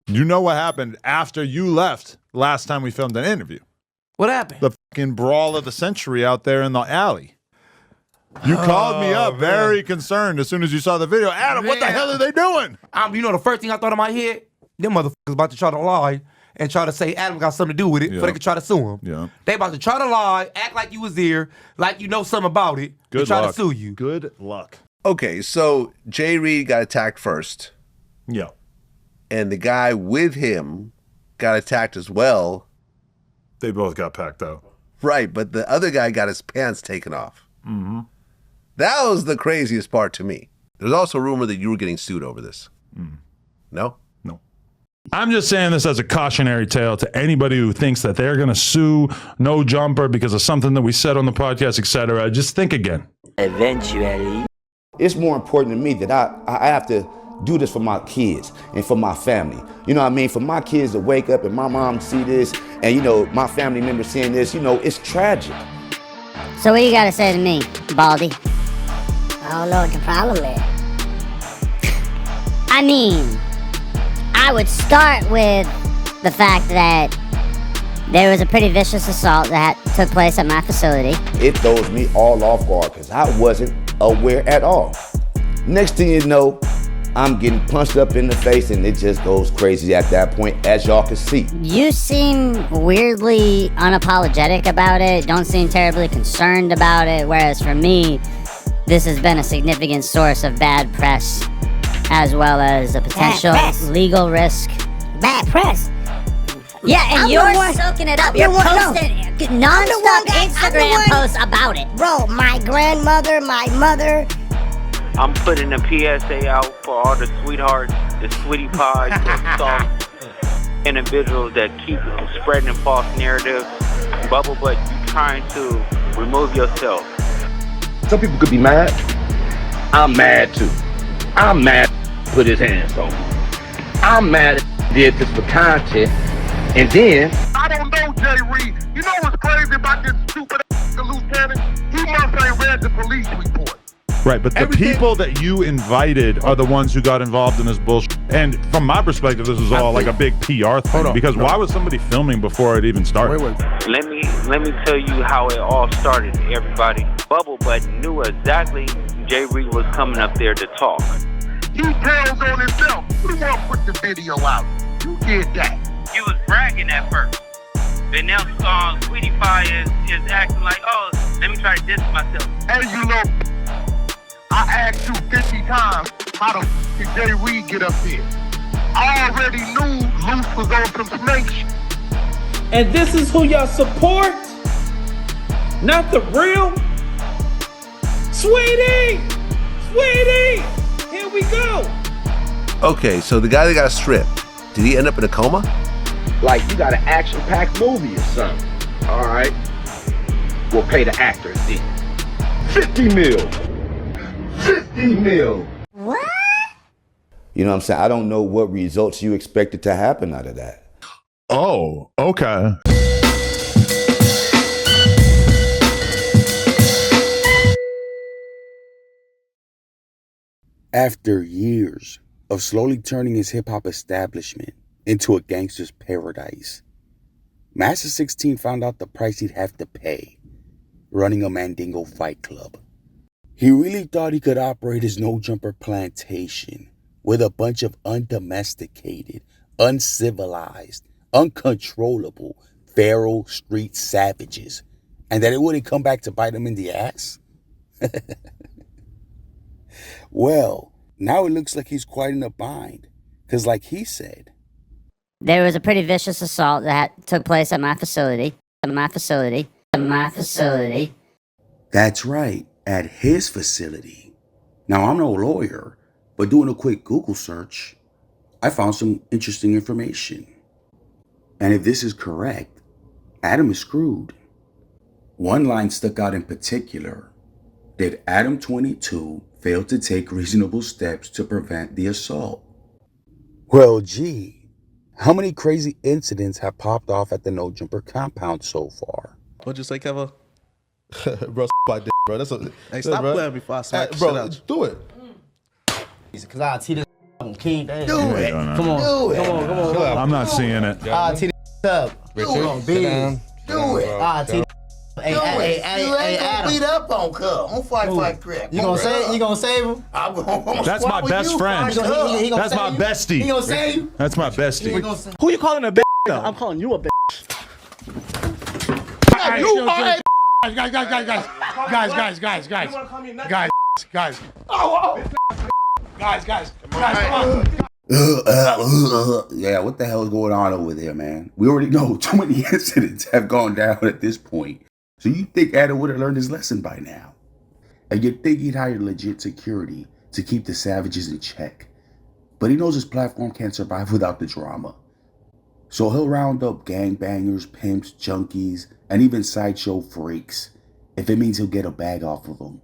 You know what happened after you left last time we filmed an interview? What happened? The fucking brawl of the century out there in the alley. You called me up very concerned as soon as you saw the video. Adam, what the hell are they doing? You know the first thing I thought in my head? Them motherfuckers about to try to lie and try to say Adam got something to do with it before they could try to sue him. Yeah. They about to try to lie, act like you was there, like you know something about it, and try to sue you. Good luck. Okay, so Jay Reed got attacked first. Yeah. And the guy with him got attacked as well. They both got packed out. Right, but the other guy got his pants taken off. Mm-hmm. That was the craziest part to me. There's also a rumor that you were getting sued over this. No? No. I'm just saying this as a cautionary tale to anybody who thinks that they're going to sue No Jumper because of something that we said on the podcast, etc. Just think again. Eventually. It's more important to me that I have to do this for my kids and for my family. You know what I mean? For my kids to wake up and my mom see this and, you know, my family members seeing this, you know, it's tragic. So what do you got to say to me, Baldy? I don't know what the problem is. I mean, I would start with the fact that there was a pretty vicious assault that took place at my facility. It throws me all off guard because I wasn't aware at all. Next thing you know, I'm getting punched up in the face and it just goes crazy at that point, as y'all can see. You seem weirdly unapologetic about it, don't seem terribly concerned about it, whereas for me, this has been a significant source of bad press, as well as a potential legal risk. Bad press? Yeah, and you're soaking it up. You're posting non-stop Instagram posts about it. Bro, my grandmother, my mother. I'm putting a PSA out for all the sweethearts, the sweetie pies, the soft individuals that keep spreading a false narrative. Bubble butt, you trying to remove yourself. Some people could be mad. I'm mad too. I'm mad put his hands on me. I'm mad did this for content. And then I don't know Jay Reed. You know what's crazy about this stupid Luce Cannon? He must ain't read the police report. Right, but the people that you invited are the ones who got involved in this bullshit. And from my perspective, this was all like a big PR thing. Because why was somebody filming before it even started? Let me tell you how it all started, everybody. Bubble Butt knew exactly Jay Reed was coming up there to talk. He tells on himself. You want to put the video out. You did that. He was bragging at first. Then now Sweetie Pie is acting like, oh, let me try to diss myself. Hey, you know, I asked you 50 times, how the f did Jay Reed get up there? I already knew Luce was on some snake shit. And this is who y'all support? Not the real? Sweetie! Sweetie! Here we go! Okay, so the guy that got stripped, did he end up in a coma? like you got an action-packed movie or something. All right, we'll pay the actors then. 50 mil. 50 mil. What? You know what I'm saying? I don't know what results you expected to happen out of that. Oh, okay. After years of slowly turning his hip-hop establishment into a gangster's paradise, Massa 16 found out the price he'd have to pay running a Mandingo fight club. He really thought he could operate his no-jumper plantation with a bunch of undomesticated, uncivilized, uncontrollable, feral street savages, and that it wouldn't come back to bite him in the ass? Well, now it looks like he's quite in a bind, because like he said, there was a pretty vicious assault that took place at my facility. That's right, at his facility. Now, I'm no lawyer, but doing a quick Google search, I found some interesting information. And if this is correct, Adam is screwed. One line stuck out in particular. Did Adam22 fail to take reasonable steps to prevent the assault? Well, gee, how many crazy incidents have popped off at the No Jumper compound so far? What'd you say, Kevin? Bro, my dick, bro. That's a. Hey, stop playing before I smack bro, shit out you. Do it. Because I'll tee this King. Hey, Do it. Come on. Do it. Come on. I'm not seeing it. T up. Do it. Do it. T. Hey, You ain't gonna beat up on Cub. I'm fight crap. You gonna save? You gonna save him? I'm gonna That's my squat with best you, friend. fight Cub. That's my bestie. He gonna save you? That's my bestie. Who you calling a bitch though? I'm calling you a bitch. You are a guys. Guys, come on. Yeah, what the hell is going on over there, man? We already know too many incidents have gone down at this point. So you think Adam would have learned his lesson by now? And you'd think he'd hire legit security to keep the savages in check. But he knows his platform can't survive without the drama. So he'll round up gangbangers, pimps, junkies, and even sideshow freaks if it means he'll get a bag off of them.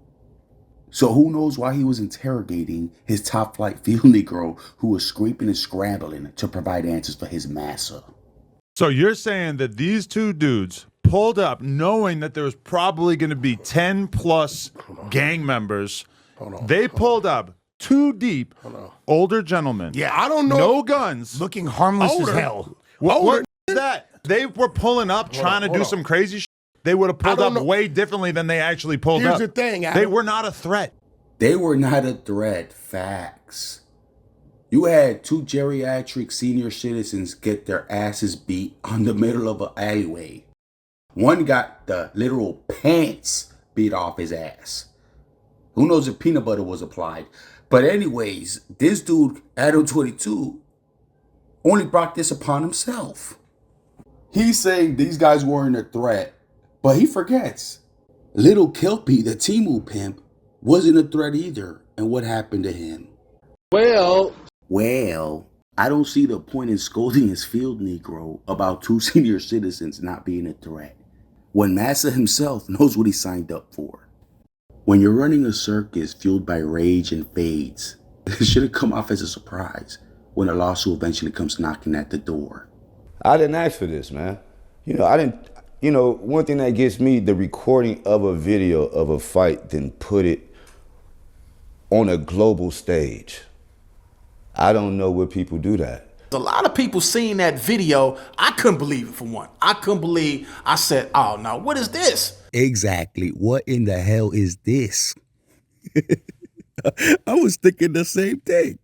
So who knows why he was interrogating his top flight field Negro who was scraping and scrambling to provide answers for his Massa. So you're saying that these two dudes pulled up knowing that there was probably going to be 10 plus gang members. They pulled up too deep, older gentlemen. Yeah, I don't know. No guns. Looking harmless as hell. What is that? They were pulling up trying to do some crazy shit. They would have pulled up way differently than they actually pulled up. Here's the thing, Adam. They were not a threat. They were not a threat. Facts. You had two geriatric senior citizens get their asses beat on the middle of an alleyway. One got the literal pants beat off his ass. Who knows if peanut butter was applied? But anyways, this dude, Adam22, only brought this upon himself. He's saying these guys weren't a threat, but he forgets. Little Kelpie, the Timu pimp, wasn't a threat either. And what happened to him? Well, I don't see the point in scolding his field Negro about two senior citizens not being a threat, when Massa himself knows what he signed up for. When you're running a circus fueled by rage and fades, it should have come off as a surprise when a lawsuit eventually comes knocking at the door. I didn't ask for this, man. One thing that gets me, the recording of a video of a fight, then put it on a global stage. I don't know where people do that. A lot of people seeing that video, I couldn't believe it for one. I said, oh no, what is this? Exactly. What in the hell is this? I was thinking the same thing.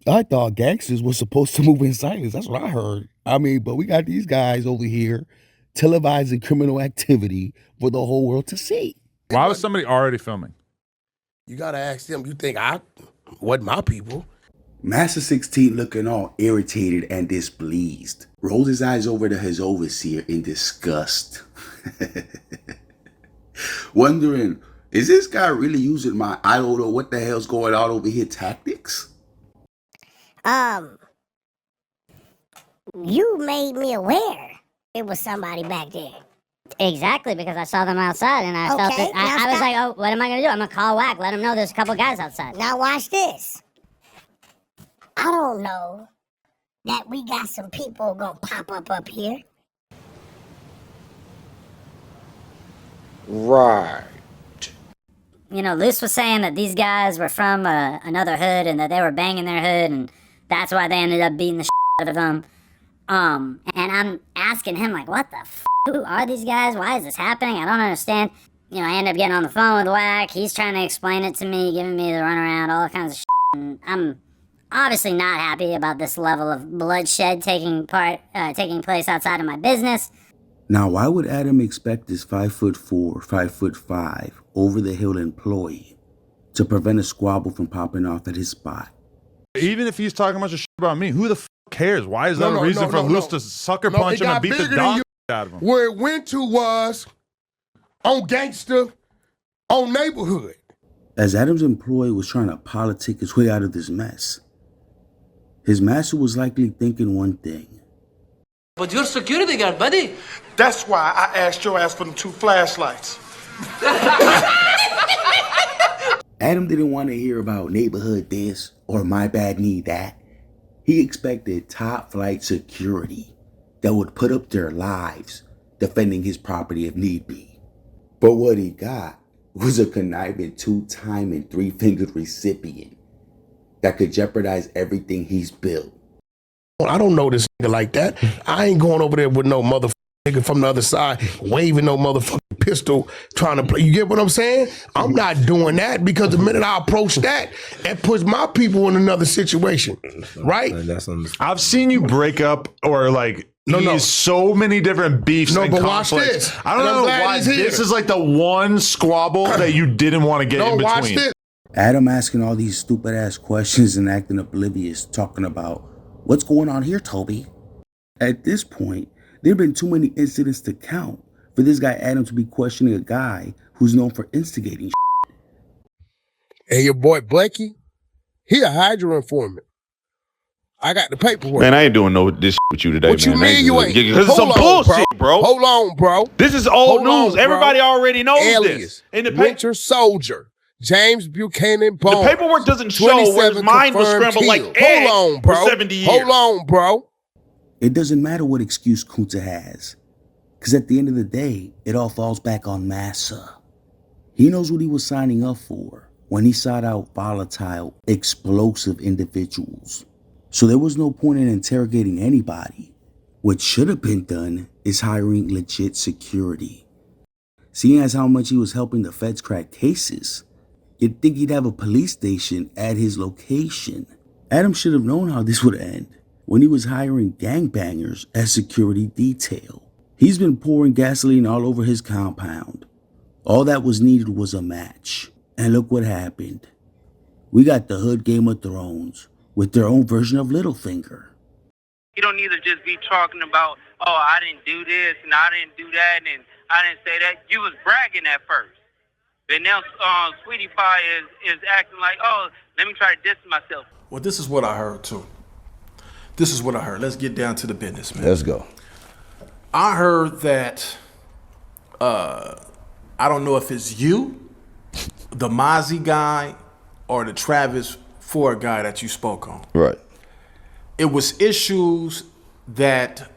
I thought gangsters were supposed to move in silence. That's what I heard. But we got these guys over here televising criminal activity for the whole world to see. Why was somebody already filming? You gotta ask them. You think I wasn't my people? Massa 16, looking all irritated and displeased, rolled his eyes over to his overseer in disgust. Wondering, is this guy really using my I don't know what the hell's going on over here tactics? You made me aware it was somebody back there. Exactly, because I saw them outside and I felt it. I was like, oh, what am I going to do? I'm going to call Wack, let him know there's a couple guys outside. Now watch this. I don't know that we got some people gonna pop up here. Right. Luce was saying that these guys were from another hood and that they were banging their hood and that's why they ended up beating the shit out of them. And I'm asking him, like, what the who are these guys? Why is this happening? I don't understand. I end up getting on the phone with Wack. He's trying to explain it to me, giving me the runaround, all kinds of shit. And I'm obviously not happy about this level of bloodshed taking place outside of my business. Now, why would Adam expect this 5'4", 5'5", over-the-hill employee to prevent a squabble from popping off at his spot? Even if he's talking a bunch of shit about me, who the cares? Why is that a reason for Luce to sucker punch him and beat the dog out of him? Where it went to was on gangster, on neighborhood. As Adam's employee was trying to politic his way out of this mess, his master was likely thinking one thing. But you're security guard, buddy. That's why I asked your ass for them 2 flashlights. Adam didn't want to hear about neighborhood this or my bad need that. He expected top flight security that would put up their lives defending his property if need be. But what he got was a conniving 2-time and 3-fingered recipient that could jeopardize everything he's built. I don't know this nigga like that. I ain't going over there with no motherfucker nigga from the other side waving no motherfucking pistol trying to play. You get what I'm saying? I'm not doing that because the minute I approach that, it puts my people in another situation, right? I've seen you break up or like ease so many different beefs and but watch conflicts. this. I don't And I'm know glad why he's here. this is like the one squabble that you didn't want to get in between. Watch this. Adam asking all these stupid ass questions and acting oblivious, talking about what's going on here, Toby. At this point, there have been too many incidents to count for this guy Adam to be questioning a guy who's known for instigating shit. Hey, your boy Blakey, he a Hydra informant. I got the paperwork. Man, I ain't doing this with you today, What man. you mean you ain't? Because it's some Hold on, bullshit, bro. Hold on, bro. This is old Hold news. on, Everybody bro. already knows Alias, this. In the Winter Soldier, James Buchanan Bone. The paperwork doesn't show where his 27 mind was confirmed scrambled like kills. egg Hold on, bro. for 70 years. Hold on, bro. It doesn't matter what excuse Kunta has, because at the end of the day, it all falls back on Massa. He knows what he was signing up for when he sought out volatile, explosive individuals. So there was no point in interrogating anybody. What should have been done is hiring legit security. Seeing as how much he was helping the feds crack cases, you'd think he'd have a police station at his location. Adam should have known how this would end when he was hiring gangbangers as security detail. He's been pouring gasoline all over his compound. All that was needed was a match. And look what happened. We got the hood Game of Thrones with their own version of Littlefinger. You don't need to just be talking about, oh, I didn't do this and I didn't do that and I didn't say that. You was bragging at first. But now Sweetie Pie is acting like, oh, let me try to distance myself. Well, this is what I heard, too. This is what I heard. Let's get down to the business, man. Let's go. I heard that, I don't know if it's you, the Mozzie guy, or the Travis Ford guy that you spoke on. Right. It was issues that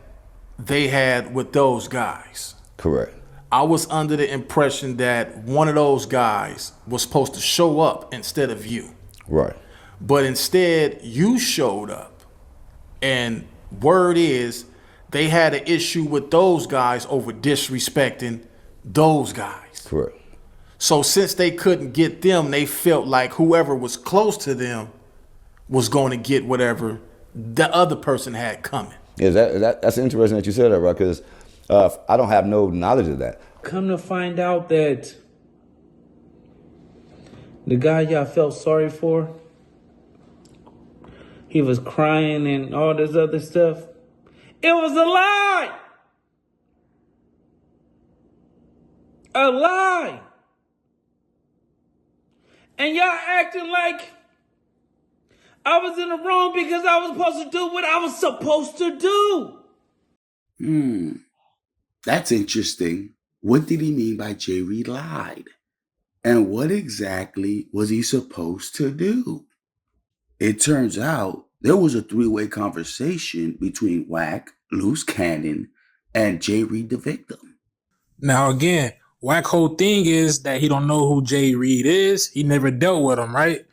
they had with those guys. Correct. I was under the impression that one of those guys was supposed to show up instead of you. Right. But instead, you showed up. And word is, they had an issue with those guys over disrespecting those guys. Correct. So since they couldn't get them, they felt like whoever was close to them was going to get whatever the other person had coming. Yeah, that's interesting that you said that, right? Because I don't have no knowledge of that. Come to find out that the guy y'all felt sorry for, he was crying and all this other stuff. It was a lie! A lie! And y'all acting like I was in the wrong because I was supposed to do what I was supposed to do. That's interesting. What did he mean by J. Reed lied? And what exactly was he supposed to do? It turns out there was a three-way conversation between Wack, Luce Cannon, and J. Reed the victim. Now again, Wack whole thing is that he don't know who Jay Reed is. He never dealt with him, right?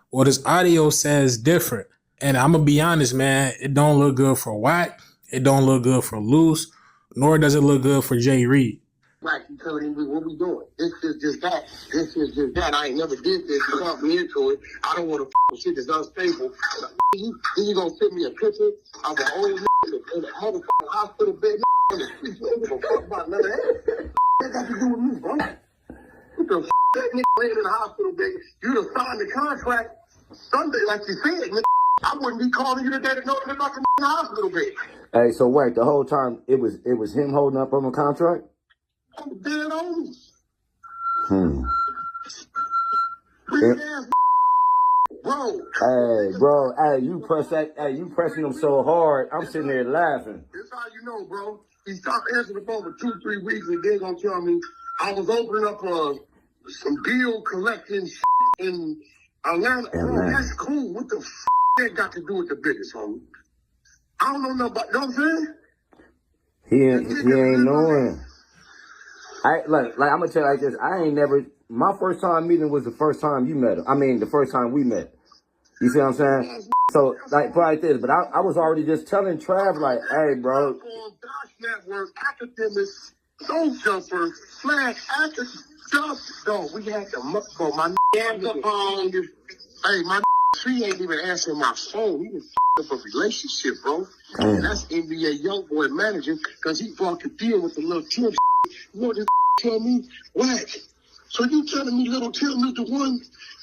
Well, this audio says different. And I'm going to be honest, man, it don't look good for Wack. It don't look good for Luce, nor does it look good for Jay Reed. Wack, you telling him what we doing? This is just that. This is just that. I ain't never did this. You talk me into it. I don't want to with shit that's unstable. Then you gonna send me a picture of an old in a motherfucking hospital bed on the street. You ain't gonna talk about none of that. That got to do with me, bro. What the that nigga laying in the hospital bed? You done signed the contract Sunday, like you said, nigga. I wouldn't be calling you today to know you're not in the hospital bed. Hey, so wait, the whole time it was him holding up on the contract? I'm dead on me. Bro, you pressing him so hard. I'm sitting there laughing. That's how you know, bro. He stopped answering the phone for 2-3 weeks and then gonna tell me I was opening up some deal collecting shit in Atlanta. Bro, that's cool. What the that got to do with the business, homie? I don't know nothing about, you know what I'm saying? He ain't knowing. Like I'm gonna tell you like this. My first time meeting was the first time you met him. I mean, the first time we met. You see what I'm saying? So, like, like this, but I was already just telling Trav, like, hey, bro. Network, academics, soul jumpers, flag actors, no, we had to go. My hey, my she ain't even answering my phone. He was up a relationship, bro. And that's NBA young boy manager because he brought the deal with the little Tim. You know what this tell me? Wack. So you telling me little Tim is the one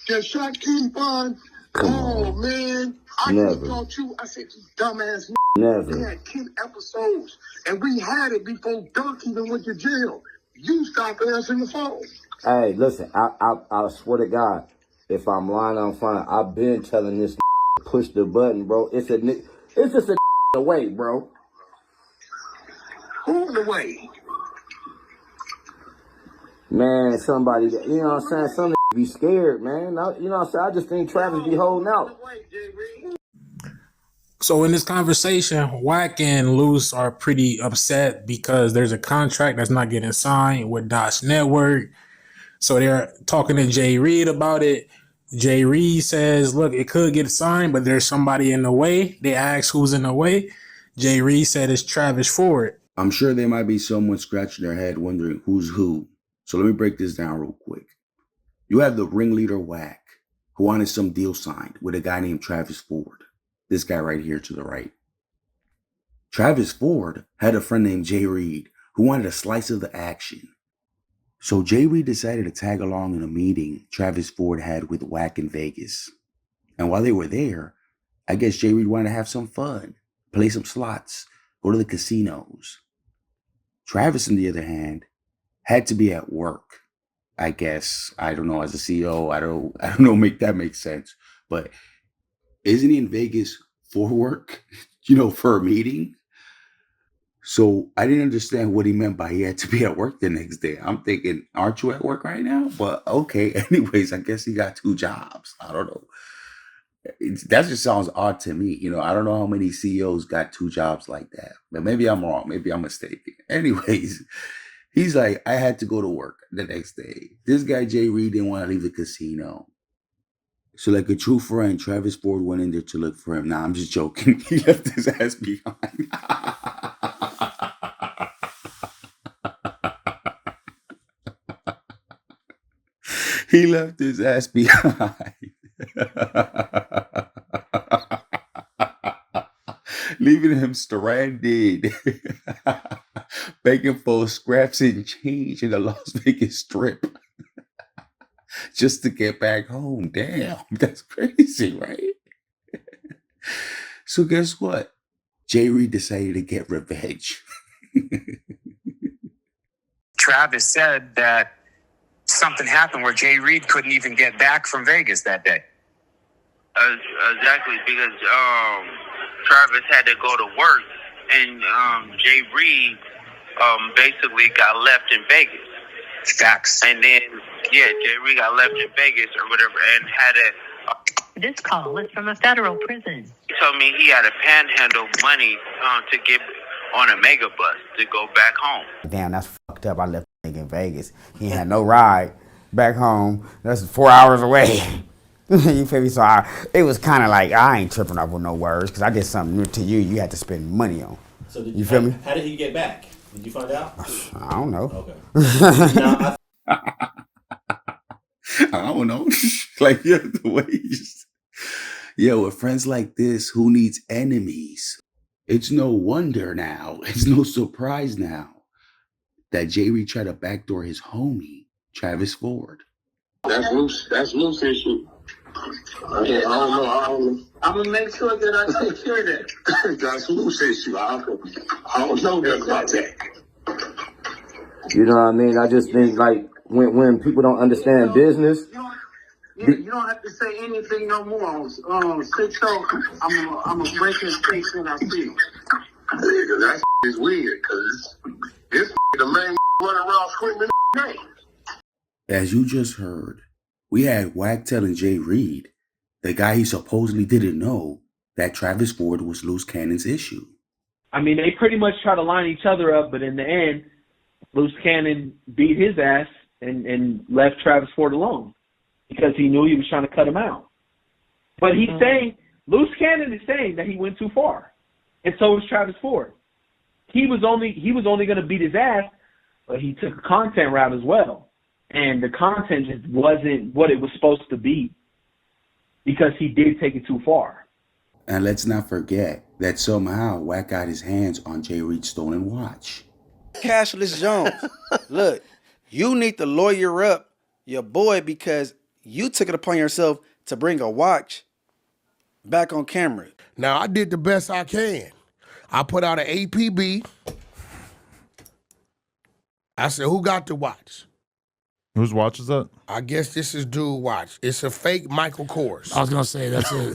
that shot King Bond? Oh man, I just thought you. I said you dumbass. Never. We had 10 episodes, and we had it before Dunk even went to jail. You stopped answering the phone. Hey, listen, I swear to God, if I'm lying, I'm fine. I've been telling this push the button, bro. It's just a away, bro. Who in the way? Man, somebody, you know what I'm saying? Some be scared, man. You know what I'm saying? I just think Travis be holding out. So in this conversation, Wack and Luce are pretty upset because there's a contract that's not getting signed with Dot's Network. So they're talking to Jay Reed about it. Jay Reed says, look, it could get signed, but there's somebody in the way. They ask who's in the way. Jay Reed said it's Travis Ford. I'm sure there might be someone scratching their head wondering who's who. So let me break this down real quick. You have the ringleader Wack, who wanted some deal signed with a guy named Travis Ford. This guy right here to the right. Travis Ford had a friend named Jay Reed who wanted a slice of the action. So Jay Reed decided to tag along in a meeting Travis Ford had with Wack in Vegas. And while they were there, I guess Jay Reed wanted to have some fun, play some slots, go to the casinos. Travis, on the other hand, had to be at work. I guess, I don't know, as a CEO, I don't know, make that make sense. But isn't he in Vegas for work? For a meeting? So I didn't understand what he meant by he had to be at work the next day. I'm thinking, aren't you at work right now? But okay, anyways, I guess he got 2 jobs. I don't know. That just sounds odd to me. I don't know how many CEOs got 2 jobs like that. But maybe I'm wrong. Maybe I'm mistaken. Anyways, he's like, I had to go to work the next day. This guy, Jay Reed, didn't want to leave the casino. So like a true friend, Travis Ford went in there to look for him. Nah, I'm just joking. He left his ass behind. He left his ass behind. Leaving him stranded. Begging for scraps and change in the Las Vegas Strip. Just to get back home. Damn, that's crazy, right? So guess what? Jay Reed decided to get revenge. Travis said that something happened where Jay Reed couldn't even get back from Vegas that day. Exactly, because Travis had to go to work, and Jay Reed basically got left in Vegas. Facts. And then, Jay Reed got left in Vegas or whatever, and had a... This call is from a federal prison. He told me he had to panhandle money to get on a mega bus to go back home. Damn, that's fucked up. I left in Vegas. He had no ride back home. That's 4 hours away. You feel me? So it was kind of like, I ain't tripping up with no words, because I did something new to you. You had to spend money on. So you feel me? How did he get back? Did you find out? I don't know. Okay. I don't know. Like, the way you just... with friends like this, who needs enemies? It's no wonder now. It's no surprise now that Jay Reed tried to backdoor his homie, Travis Ford. That's loose issue. I don't know. I'm gonna make sure that I take care of that. That's loose issue. I don't know that about that. You know what I mean? I just think like when people don't understand business. You don't have to say anything no more. On 6-0, I'm gonna break his face when I see him. That is weird, cause this the main running around screaming name. As you just heard, we had Wack telling Jay Reed, the guy he supposedly didn't know, that Travis Ford was Luce Cannon's issue. I mean, they pretty much try to line each other up, but in the end, Luce Cannon beat his ass and left Travis Ford alone because he knew he was trying to cut him out. But he's saying, Luce Cannon is saying that he went too far. And so is Travis Ford. He was only going to beat his ass, but he took a content route as well. And the content just wasn't what it was supposed to be because he did take it too far. And let's not forget that somehow Wack got his hands on Jay Reed's stolen watch. Cashless Jones, look, you need to lawyer up your boy because you took it upon yourself to bring a watch back on camera. Now, I did the best I can. I put out an APB. I said, who got the watch? Whose watch is that? I guess this is dude watch. It's a fake Michael Kors. I was gonna say that's a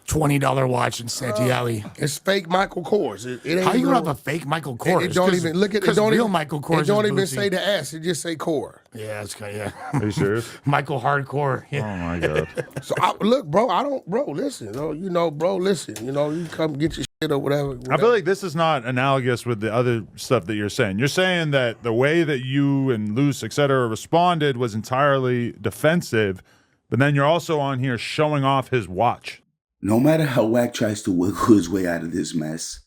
$20 watch in Santee Alley. It's fake Michael Kors. It ain't How you gonna have a fake Michael Kors? It don't even look at it. Don't real even, Michael Kors. It don't is even bootsy. say the S. It just say core. Yeah, it's kind of, Are you serious? Michael Hardcore. Yeah. Oh my god. So look, bro. Listen. Bro. Listen. You come get your shit or whatever. I feel like this is not analogous with the other stuff that you're saying. You're saying that the way that you and Luce, et cetera, responded was entirely defensive, but then you're also on here showing off his watch. No matter how Wack tries to wiggle his way out of this mess,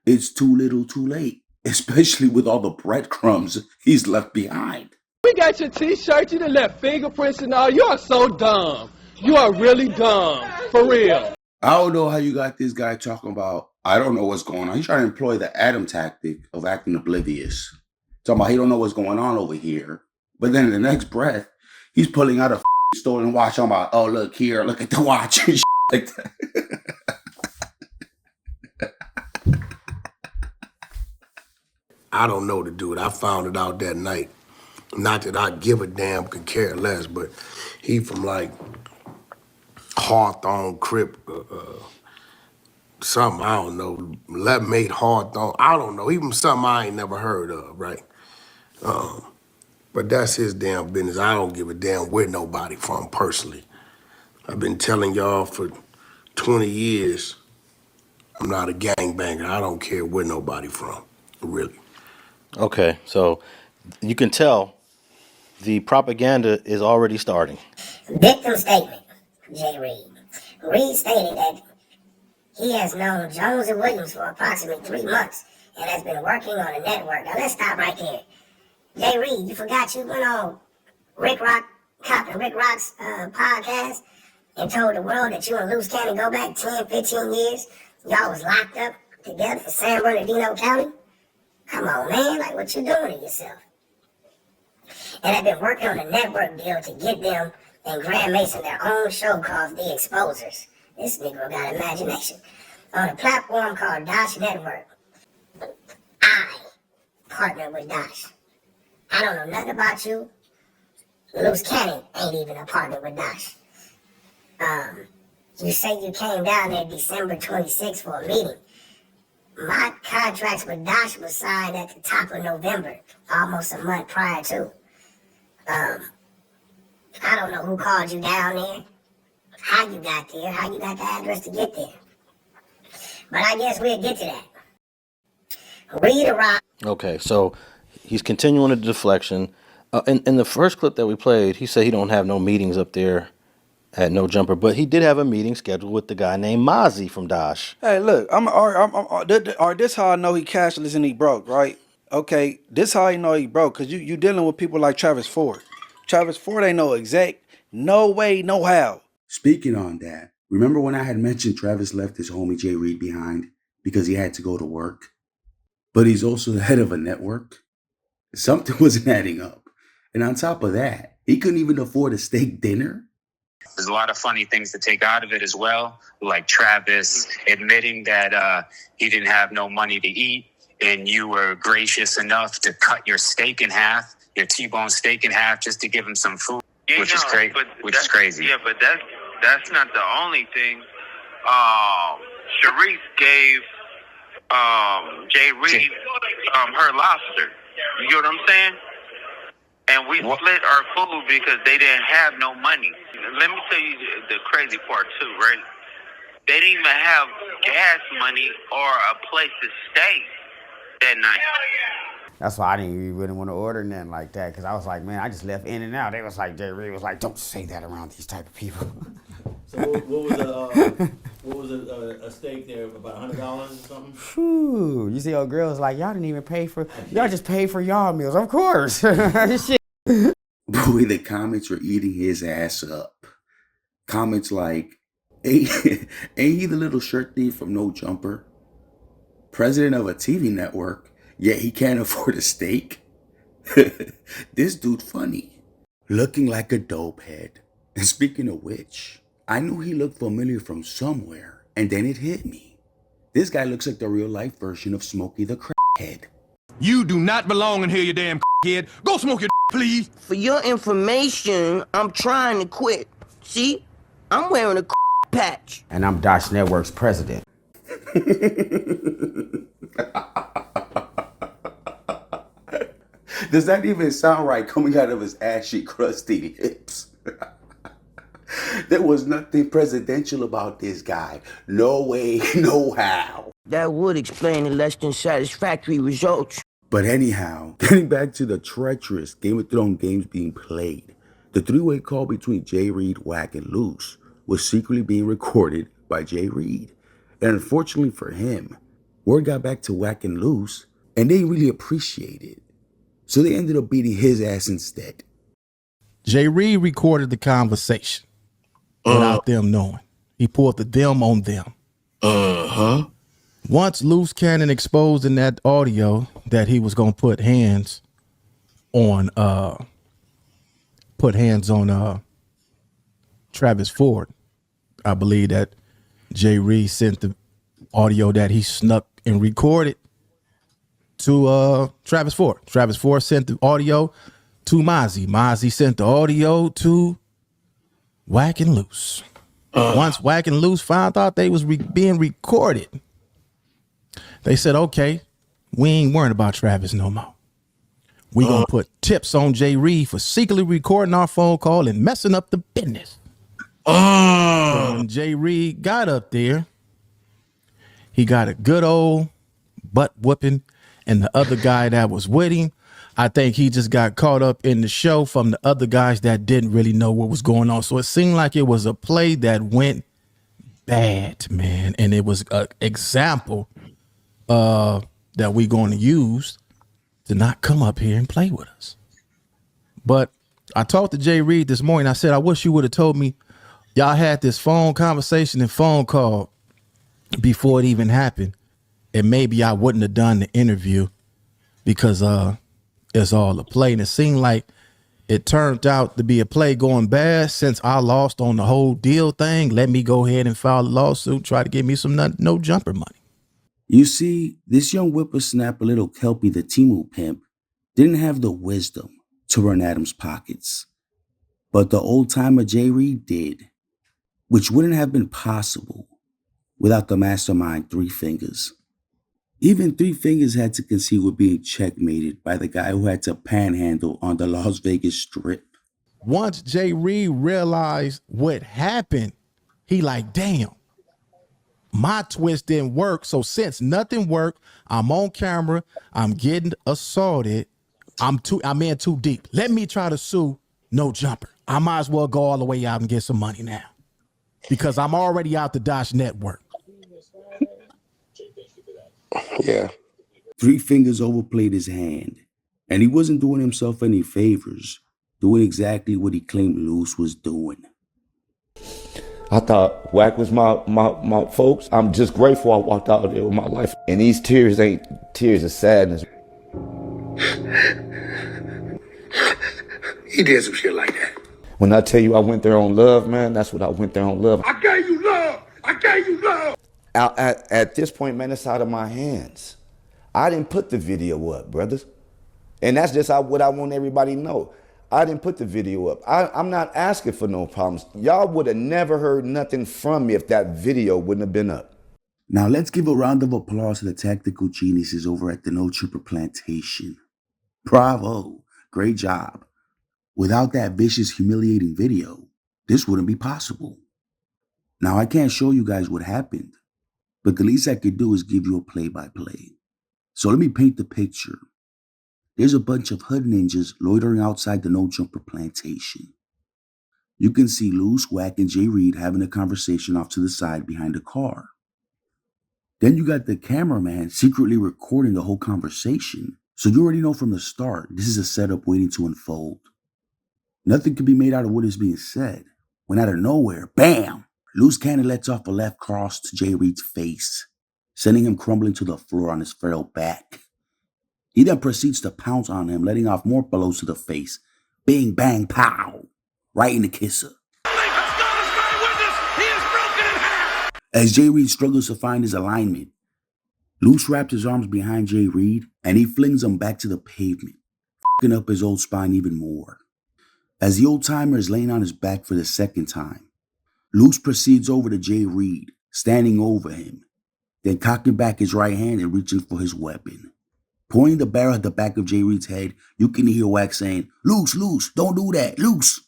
it's too little too late, especially with all the breadcrumbs he's left behind. We got your t-shirt, you done left fingerprints and all. You are so dumb. You are really dumb. For real. I don't know how you got this guy talking about, I don't know what's going on. He's trying to employ the Adam tactic of acting oblivious. Talking about he don't know what's going on over here. But then in the next breath, he's pulling out a stolen watch. Talking about, oh, look here, look at the watch and like that. I don't know the dude. I found it out that night. Not that I give a damn, could care less, but he from like Hawthorne, Crip, something, I don't know, 11-8 Hawthorne, I don't know, even something I ain't never heard of, right? But that's his damn business. I don't give a damn where nobody from personally. I've been telling y'all for 20 years, I'm not a gangbanger. I don't care where nobody from, really. Okay, so you can tell the propaganda is already starting. Victim statement, Jay Reed. Reed stated that he has known Jones and Williams for approximately 3 months and has been working on a network. Now let's stop right there. Jay Reed, you forgot you went on Captain Rick Rock's podcast and told the world that you and Luce Cannon go back 10, 15 years. Y'all was locked up together in San Bernardino County. Come on, man, like what you doing to yourself? And I've been working on a network deal to get them and Grand Mason their own show called The Exposers. This Negro got imagination. On a platform called Dash Network. I partner with Dash. I don't know nothing about you. Luce Cannon ain't even a partner with Dash. You say you came down there December 26th for a meeting. My contracts with Dash was signed at the top of November, almost a month prior to. I don't know who called you down there, how you got there, how you got the address to get there. But I guess we'll get to that. Read around. Okay, so he's continuing the deflection. In the first clip that we played, he said he don't have no meetings up there at No Jumper, but he did have a meeting scheduled with the guy named Mozzie from Dash. Hey, look, this how I know he cashless and he broke, right? Okay, this how I know he broke, because you dealing with people like Travis Ford. Travis Ford ain't no exec, no way, no how. Speaking on that, remember when I had mentioned Travis left his homie Jay Reed behind because he had to go to work? But he's also the head of a network? Something wasn't adding up. And on top of that, he couldn't even afford a steak dinner? There's a lot of funny things to take out of it as well, like Travis admitting that he didn't have no money to eat, and you were gracious enough to cut your steak in half, your T-bone steak in half, just to give him some food, which is crazy. Yeah, but that's not the only thing. Sharice gave Jay Reed her lobster. You get what I'm saying? And we split our food because they didn't have no money. Let me tell you the crazy part too, right? They didn't even have gas money or a place to stay that night. That's why I didn't even really want to order nothing like that, because I was like, man, I just left In and Out. They was like, Jay Reed was like, don't say that around these type of people. So what was a steak there? About $100 or something? Phew, you see old girls like, y'all didn't even pay for, y'all just paid for y'all meals. Of course. Shit. Boy, the comments were eating his ass up. Comments like, ain't he the little shirt thief from No Jumper? President of a TV network, yet he can't afford a steak? This dude funny. Looking like a dope head. And speaking of which, I knew he looked familiar from somewhere, and then it hit me. This guy looks like the real life version of Smokey the Crackhead. You do not belong in here, you damn kid. Go smoke your please. For your information, I'm trying to quit. See? I'm wearing a patch. And I'm Dash Network's president. Does that even sound right coming out of his ashy, crusty lips? There was nothing presidential about this guy. No way, no how. That would explain the less than satisfactory results. But anyhow, getting back to the treacherous Game of Thrones games being played, the three-way call between Jay Reed, Wack, and Luce was secretly being recorded by Jay Reed. And unfortunately for him, word got back to Wack and Luce, and they really appreciated it. So they ended up beating his ass instead. Jay Reed recorded the conversation without them knowing. He pulled the them on them. Once Luce Cannon exposed in that audio that he was going to put hands on Travis Ford, I believe that Jay Reed sent the audio that he snuck and recorded to Travis Ford. Travis Ford sent the audio to Mozzie. Mozzie sent the audio to Wack and Luce. Once Wack and Luce found out they was being recorded, they said, okay, we ain't worrying about Travis no more. We gonna put tips on Jay Reed for secretly recording our phone call and messing up the business. So when Jay Reed got up there, he got a good old butt whooping, and the other guy that was with him, I think he just got caught up in the show from the other guys that didn't really know what was going on. So it seemed like it was a play that went bad, man. And it was an example that we're going to use to not come up here and play with us. But I talked to Jay Reed this morning. I said, I wish you would have told me y'all had this phone conversation and phone call before it even happened. And maybe I wouldn't have done the interview because it's all a play. And it seemed like it turned out to be a play going bad since I lost on the whole deal thing. Let me go ahead and file a lawsuit, try to get me some no jumper money. You see, this young whippersnapper, little Kelpie, the Timu pimp, didn't have the wisdom to run Adam's pockets. But the old-timer Jay Reed did, which wouldn't have been possible without the mastermind Three Fingas. Even Three Fingas had to concede with being checkmated by the guy who had to panhandle on the Las Vegas Strip. Once Jay Reed realized what happened, he like, damn, my twist didn't work. So since nothing worked, I'm on camera, I'm getting assaulted, I'm in too deep. Let me try to sue No Jumper. I might as well go all the way out and get some money now because I'm already out the Dash Network. Yeah. Three Fingas overplayed his hand, and he wasn't doing himself any favors, doing exactly what he claimed Luce was doing. I thought Wack was my folks. I'm just grateful I walked out there with my life. And these tears ain't tears of sadness. He did some shit like that. When I tell you I went there on love, man, that's what I went there on love. I gave you love. I gave you love. At this point, man, it's out of my hands. I didn't put the video up, brothers. And that's just what I want everybody to know. I didn't put the video up. I'm not asking for no problems. Y'all would have never heard nothing from me if that video wouldn't have been up. Now let's give a round of applause to the tactical geniuses over at the No Tripper Plantation. Bravo. Great job. Without that vicious, humiliating video, this wouldn't be possible. Now I can't show you guys what happened, but the least I could do is give you a play-by-play. So let me paint the picture. There's a bunch of hood ninjas loitering outside the No Jumper Plantation. You can see Luce, Wack, and Jay Reed having a conversation off to the side behind a car. Then you got the cameraman secretly recording the whole conversation, so you already know from the start this is a setup waiting to unfold. Nothing can be made out of what is being said, when out of nowhere, bam! Luce Cannon lets off a left cross to Jay Reed's face, sending him crumbling to the floor on his frail back. He then proceeds to pounce on him, letting off more blows to the face. Bing, bang, pow! Right in the kisser. As Jay Reed struggles to find his alignment, Luce wraps his arms behind Jay Reed and he flings him back to the pavement, f***ing up his old spine even more. As the old timer is laying on his back for the second time, Luce proceeds over to Jay Reed, standing over him, then cocking back his right hand and reaching for his weapon. Pointing the barrel at the back of Jay Reed's head, you can hear Wack saying, "Luce, Luce, don't do that, Luce."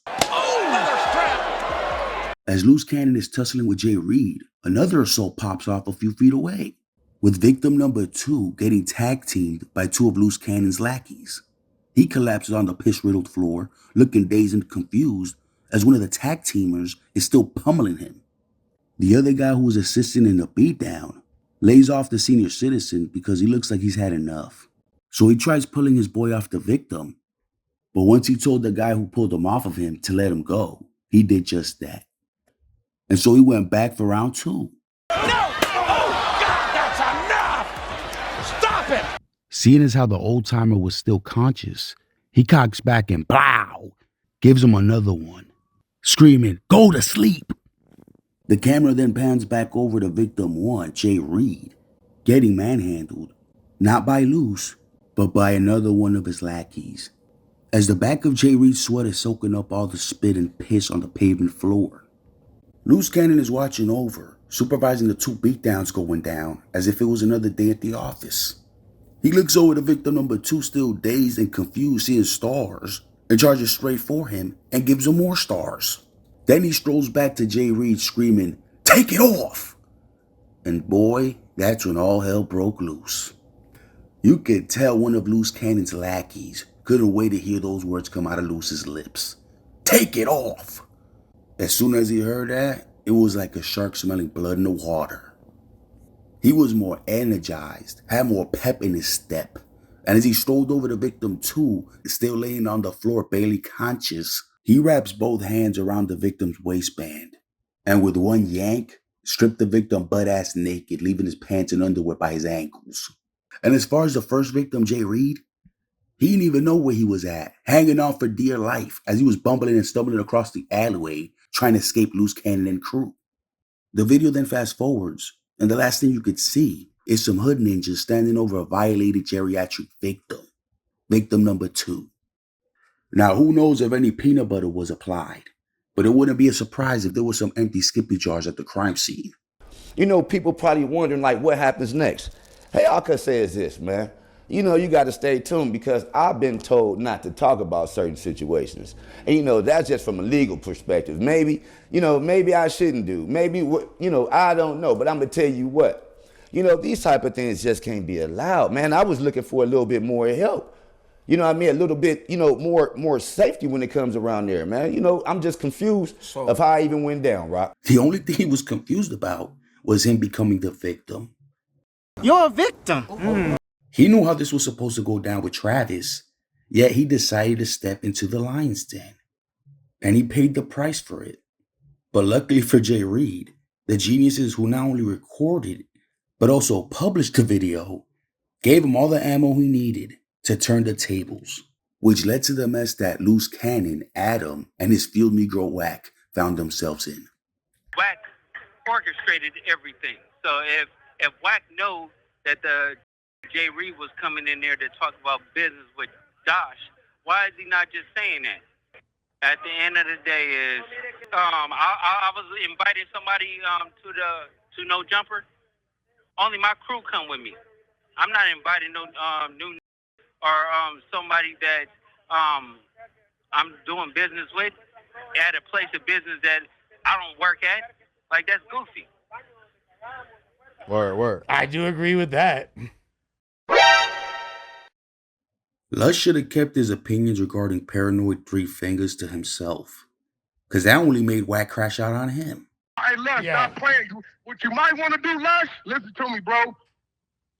As Luce Cannon is tussling with Jay Reed, another assault pops off a few feet away, with victim number 2 getting tag-teamed by 2 of Luce Cannon's lackeys. He collapses on the piss-riddled floor, looking dazed and confused, as one of the tag-teamers is still pummeling him. The other guy who was assisting in the beatdown lays off the senior citizen because he looks like he's had enough. So he tries pulling his boy off the victim, but once he told the guy who pulled him off of him to let him go, he did just that. And so he went back for round 2. No! Oh, God, that's enough! Stop it! Seeing as how the old timer was still conscious, he cocks back and blow, gives him another one, screaming, "Go to sleep!" The camera then pans back over to victim 1, Jay Reed, getting manhandled, not by Luce, but by another one of his lackeys, as the back of Jay Reed's sweat is soaking up all the spit and piss on the pavement floor. Luce Cannon is watching over, supervising the 2 beatdowns going down as if it was another day at the office. He looks over to victim number 2, still dazed and confused, seeing stars, and charges straight for him and gives him more stars. Then he strolls back to Jay Reed screaming, "Take it off!" And boy, that's when all hell broke loose. You could tell one of Luce Cannon's lackeys couldn't wait to hear those words come out of Luce's lips. "Take it off!" As soon as he heard that, it was like a shark smelling blood in the water. He was more energized, had more pep in his step, and as he strolled over to victim 2, still laying on the floor barely conscious, he wraps both hands around the victim's waistband, and with one yank, stripped the victim butt-ass naked, leaving his pants and underwear by his ankles. And as far as the first victim, Jay Reed, he didn't even know where he was at, hanging on for dear life as he was bumbling and stumbling across the alleyway, trying to escape Luce Cannon and crew. The video then fast forwards, and the last thing you could see is some hood ninjas standing over a violated geriatric victim, victim number 2. Now, who knows if any peanut butter was applied, but it wouldn't be a surprise if there were some empty Skippy jars at the crime scene. You know, people probably wondering, like, what happens next? Hey, all I can say is this, man. You know, you got to stay tuned because I've been told not to talk about certain situations. And, you know, that's just from a legal perspective. Maybe, you know, maybe I shouldn't do. Maybe, you know, I don't know. But I'm going to tell you what. You know, these type of things just can't be allowed. Man, I was looking for a little bit more help. You know what I mean? A little bit, you know, more safety when it comes around there, man. You know, I'm just confused of how I even went down, Rock. The only thing he was confused about was him becoming the victim. You're a victim. He knew how this was supposed to go down with Travis, yet he decided to step into the lion's den. And he paid the price for it. But luckily for Jay Reed, the geniuses who not only recorded, but also published the video, gave him all the ammo he needed to turn the tables, which led to the mess that Luce Cannon, Adam, and his field Negro Wack found themselves in. Wack orchestrated everything. So if Wack knows that the Jay Reed was coming in there to talk about business with Josh, why is he not just saying that? At the end of the day is, I was inviting somebody to No Jumper. Only my crew come with me. I'm not inviting no new or somebody that I'm doing business with at a place of business that I don't work at. Like, that's goofy. Word. I do agree with that. Luce should have kept his opinions regarding Paranoid 3 Fingas to himself. because that only made Wack crash out on him. Hey, Lush, stop playing. What you might want to do, Lush, listen to me, bro.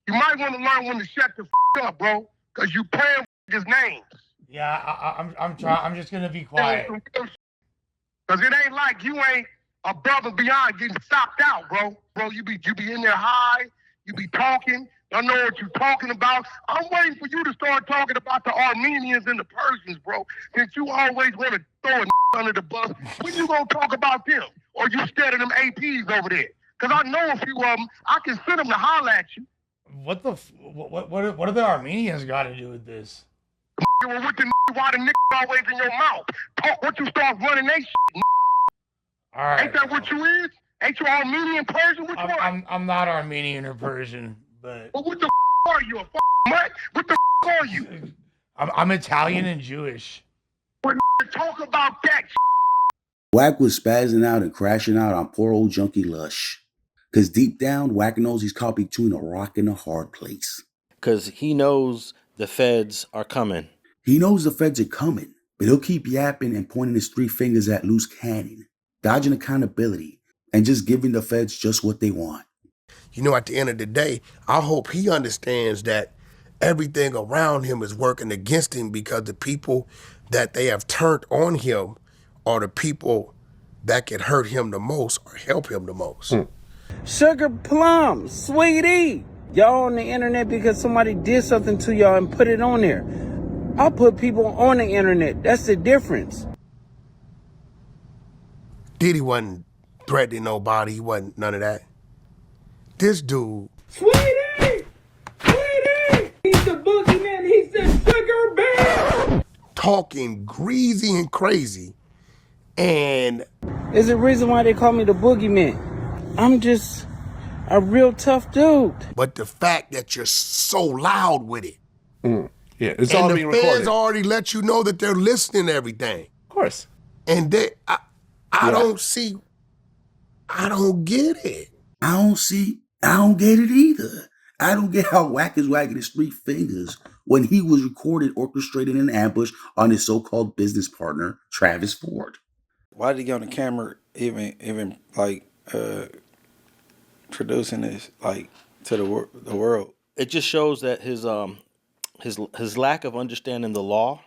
You might want to learn when to shut the up, bro, because you playing his names. Yeah, I'm trying. I'm just gonna be quiet. Because it ain't like you ain't above and beyond getting stopped out, bro. Bro, you be in there high, you be talking. I know what you're talking about. I'm waiting for you to start talking about the Armenians and the Persians, bro. Since you always want to throw a under the bus, when you gonna talk about them? Or you scared of them APs over there? Because I know a few of them. I can send them to holler at you. What do the Armenians got to do with this? Well, what the why the niggas always in your mouth? Talk what you start running they shit. All right. Ain't that what you is? Ain't you Armenian, Persian? Which one? I'm not Armenian or Persian, but. Well, what the are you? A mutt? What the are you? I'm Italian and Jewish. Well, talk about that. Wack was spazzing out and crashing out on poor old Junkie Lush. Because deep down, Wack knows he's caught between a rock and a hard place. Because he knows the feds are coming. He knows the feds are coming, but he'll keep yapping and pointing his three fingers at Luce Cannon, dodging accountability, and just giving the feds just what they want. You know, at the end of the day, I hope he understands that everything around him is working against him because the people that they have turned on him are the people that can hurt him the most or help him the most. Sugar Plum, sweetie. Y'all on the internet because somebody did something to y'all and put it on there. I put people on the internet. That's the difference. Diddy wasn't threatening nobody. He wasn't none of that. This dude. Sweetie! Sweetie! He's the boogeyman. He's the sugar bear. Talking greasy and crazy. And. There's a reason why they call me the boogeyman. I'm just a real tough dude. But the fact that you're so loud with it. Yeah, it's all being recorded. And the feds already let you know that they're listening to everything. Of course. And I don't get it. I don't get it either. I don't get how Wack is wagging his three fingers when he was recorded orchestrating an ambush on his so-called business partner, Travis Ford. Why did he get on the camera even like producing this like to the world? It just shows that his lack of understanding the law.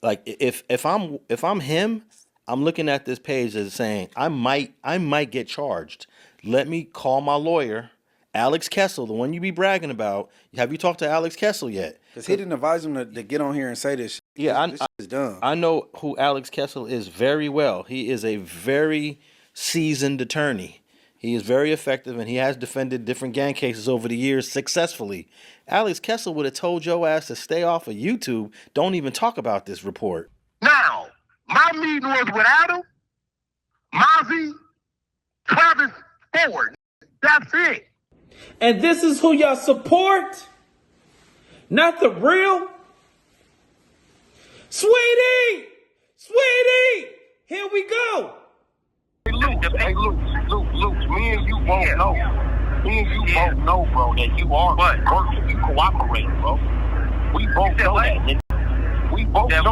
Like if I'm him, I'm looking at this page as saying I might get charged. Let me call my lawyer, Alex Kessel, the one you be bragging about. Have you talked to Alex Kessel yet? Because he didn't advise him to get on here and say this. Yeah, this is dumb. I know who Alex Kessel is very well. He is a very seasoned attorney. He is very effective, and he has defended different gang cases over the years successfully. Alex Kessel would have told your ass to stay off of YouTube. Don't even talk about this report. Now, my meeting was with Adam, Mozzie, Travis Ford. That's it. And this is who y'all support? Not the real? Sweetie! Sweetie! Here we go. Hey, Luke, me and you both know. Me and you both know, bro, that you are working. You cooperate, bro. We both know that, nigga. We both know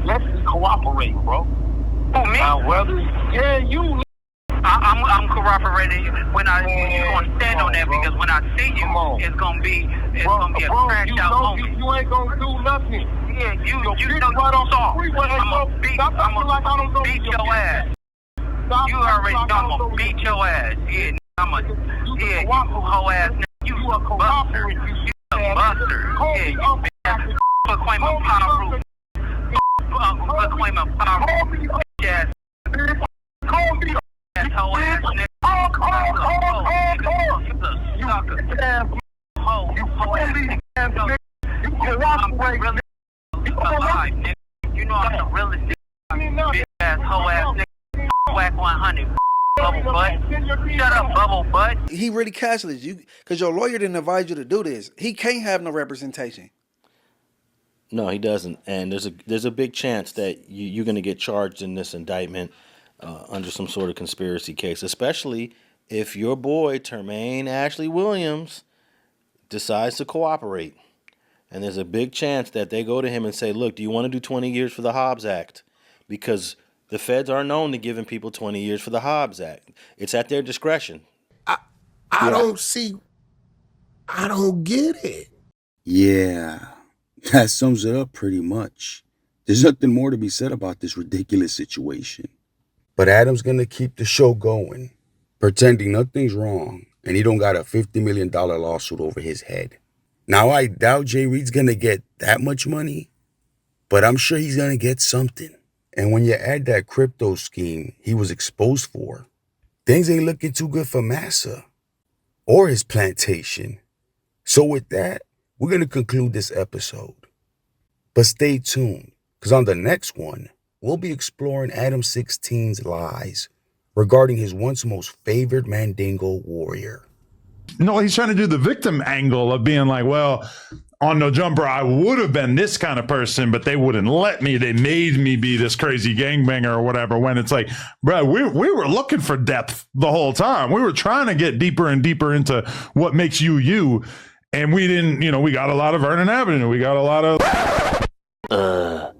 let's cooperate, bro. Who, me? Whether, yeah, you. I'm cooperating when you're gonna stand on that because when I see you, it's gonna be a crash out moment. You ain't gonna do nothing. Yeah, you know right on soft. the freeway. I'm gonna beat your ass. You already know I'm gonna beat your ass. Yeah, you hoe ass nigga. You a buster. You a buster. Yeah, you been claiming power. Claiming power. Ass. Call me. Hoe ass nigga. You a sucker. Hoe ass nigga. You cooperate. You know I'm the realest nigga. Bitch ass hoe ass nigga. Wack 100. Bubble butt. Shut up, bubble butt. He really cashless. Because your lawyer didn't advise you to do this. He can't have no representation. No, he doesn't. And there's a big chance that you're going to get charged in this indictment under some sort of conspiracy case, especially if your boy, Termaine Ashley Williams, decides to cooperate. And there's a big chance that they go to him and say, look, do you want to do 20 years for the Hobbs Act? Because The feds are known to giving people 20 years for the Hobbs Act. It's at their discretion. I don't see. I don't get it. Yeah, that sums it up pretty much. There's nothing more to be said about this ridiculous situation. But Adam's gonna keep the show going, pretending nothing's wrong, and he don't got a $50 million lawsuit over his head. Now, I doubt Jay Reed's gonna get that much money, but I'm sure he's gonna get something. And when you add that crypto scheme he was exposed for, things ain't looking too good for Massa or his plantation. So with that, we're going to conclude this episode. But stay tuned, because on the next one, we'll be exploring Adam16's lies regarding his once most favored Mandingo warrior. No, he's trying to do the victim angle of being like, well, on No Jumper, I would have been this kind of person, but they wouldn't let me. They made me be this crazy gangbanger or whatever, when it's like, bro, we were looking for depth the whole time. We were trying to get deeper and deeper into what makes you, you. And we didn't, we got a lot of Vernon Avenue. We got a lot of... I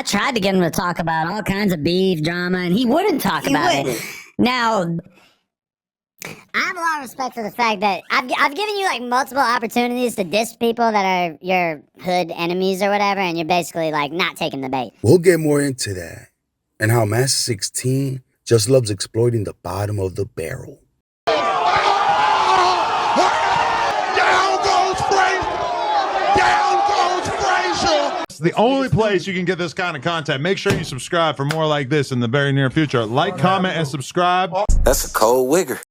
tried to get him to talk about all kinds of beef drama, and he wouldn't talk about it. Now... I have a lot of respect for the fact that I've given you like multiple opportunities to diss people that are your hood enemies or whatever, and you're basically like not taking the bait. We'll get more into that and how Massa 16 just loves exploiting the bottom of the barrel. Down goes Frazier! Down goes Frazier! It's the only place you can get this kind of content. Make sure you subscribe for more like this in the very near future. Like, comment, and subscribe. That's a cold wigger.